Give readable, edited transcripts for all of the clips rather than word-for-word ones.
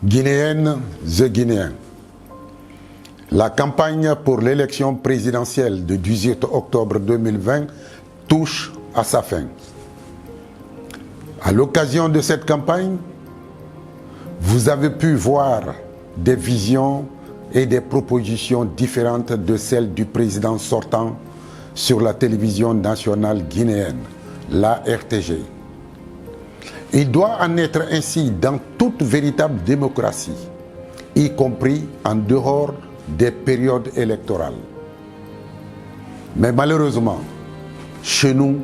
Guinéennes et Guinéens, la campagne pour l'élection présidentielle du 18 octobre 2020 touche à sa fin. À l'occasion de cette campagne, vous avez pu voir des visions et des propositions différentes de celles du président sortant sur la télévision nationale guinéenne, la RTG. Il doit en être ainsi dans toute véritable démocratie, y compris en dehors des périodes électorales. Mais malheureusement, chez nous,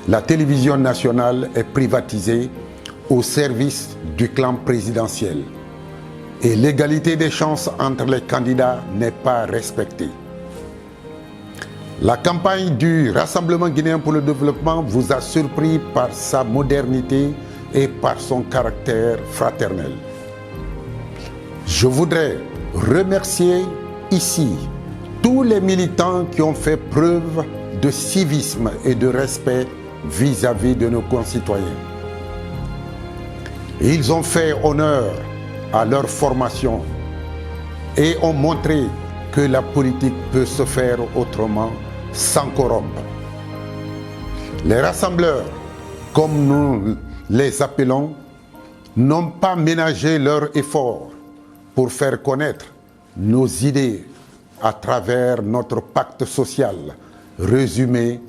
la télévision nationale est privatisée au service du clan présidentiel et l'égalité des chances entre les candidats n'est pas respectée. La campagne du Rassemblement guinéen pour le développement vous a surpris par sa modernité et par son caractère fraternel. Je voudrais remercier ici tous les militants qui ont fait preuve de civisme et de respect vis-à-vis de nos concitoyens. Ils ont fait honneur à leur formation et ont montré que la politique peut se faire autrement sans corrompre. Les rassembleurs, comme nous les appelons, n'ont pas ménagé leurs efforts pour faire connaître nos idées à travers notre pacte social résumé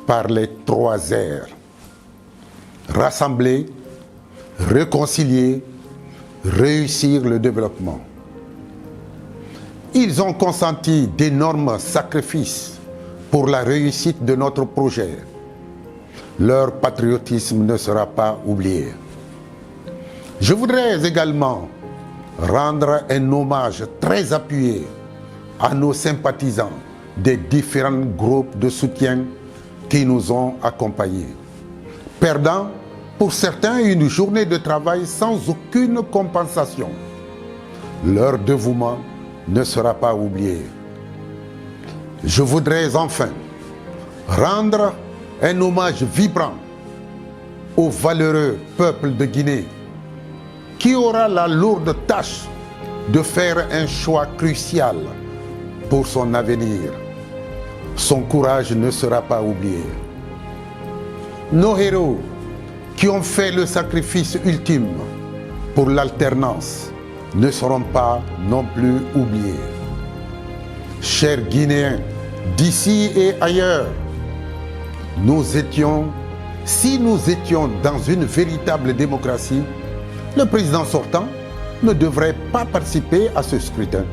par les 3 R. Rassembler, réconcilier, réussir le développement. Ils ont consenti d'énormes sacrifices pour la réussite de notre projet. Leur patriotisme ne sera pas oublié. Je voudrais également rendre un hommage très appuyé à nos sympathisants des différents groupes de soutien qui nous ont accompagnés, perdant pour certains une journée de travail sans aucune compensation. Leur dévouement ne sera pas oublié. Je voudrais enfin rendre un hommage vibrant au valeureux peuple de Guinée qui aura la lourde tâche de faire un choix crucial pour son avenir. Son courage ne sera pas oublié. Nos héros qui ont fait le sacrifice ultime pour l'alternance ne seront pas non plus oubliés. Chers Guinéens, d'ici et ailleurs, si nous étions dans une véritable démocratie, le président sortant ne devrait pas participer à ce scrutin.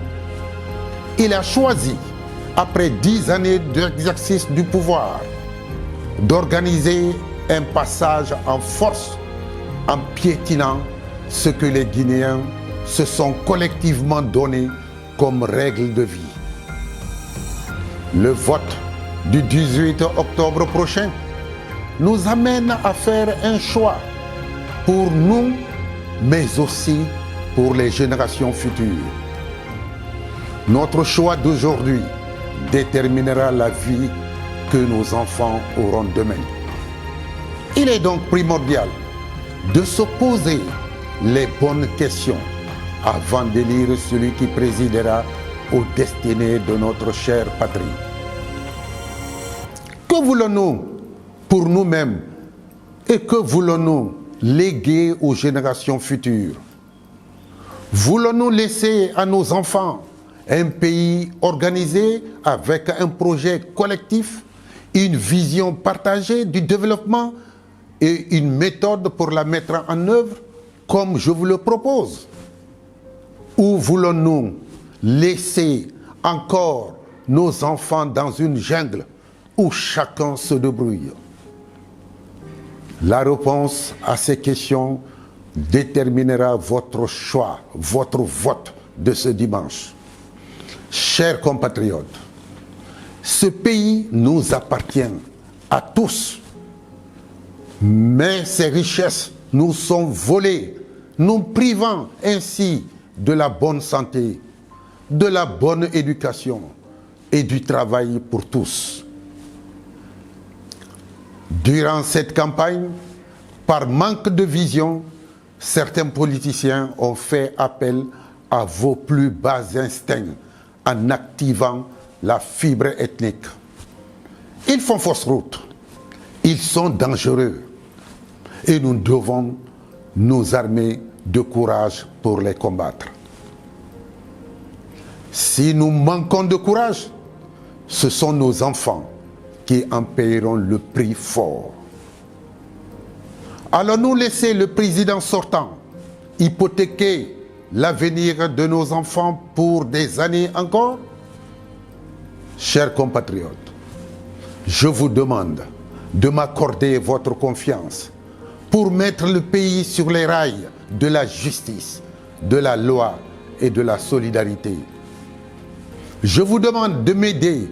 Il a choisi, après 10 années d'exercice du pouvoir, d'organiser un passage en force en piétinant ce que les Guinéens se sont collectivement donné comme règle de vie. Le vote du 18 octobre prochain nous amène à faire un choix pour nous, mais aussi pour les générations futures. Notre choix d'aujourd'hui déterminera la vie que nos enfants auront demain. Il est donc primordial de se poser les bonnes questions avant d'élire celui qui présidera aux destinées de notre chère patrie. Que voulons-nous pour nous-mêmes et que voulons-nous léguer aux générations futures? Voulons-nous laisser à nos enfants un pays organisé avec un projet collectif, une vision partagée du développement et une méthode pour la mettre en œuvre comme je vous le propose? Ou voulons-nous laisser encore nos enfants dans une jungle où chacun se débrouille? La réponse à ces questions déterminera votre choix, votre vote de ce dimanche. Chers compatriotes, ce pays nous appartient à tous, mais ces richesses nous sont volées, nous privant ainsi de la bonne santé, de la bonne éducation et du travail pour tous. Durant cette campagne, par manque de vision, certains politiciens ont fait appel à vos plus bas instincts en activant la fibre ethnique. Ils font fausse route. Ils sont dangereux. Et nous devons nous armer de courage pour les combattre. Si nous manquons de courage, ce sont nos enfants qui en paieront le prix fort. Allons-nous laisser le président sortant hypothéquer l'avenir de nos enfants pour des années encore? Chers compatriotes, je vous demande de m'accorder votre confiance pour mettre le pays sur les rails de la justice, de la loi et de la solidarité. Je vous demande de m'aider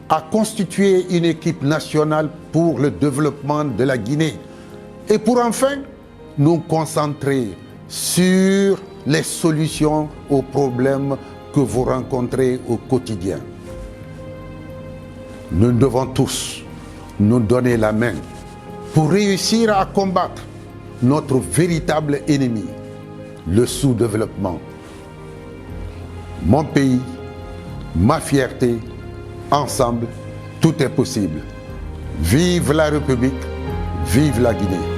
à constituer une équipe nationale pour le développement de la Guinée et pour enfin nous concentrer sur les solutions aux problèmes que vous rencontrez au quotidien. Nous devons tous nous donner la main pour réussir à combattre notre véritable ennemi, le sous-développement. Mon pays, ma fierté, ensemble, tout est possible. Vive la République, vive la Guinée.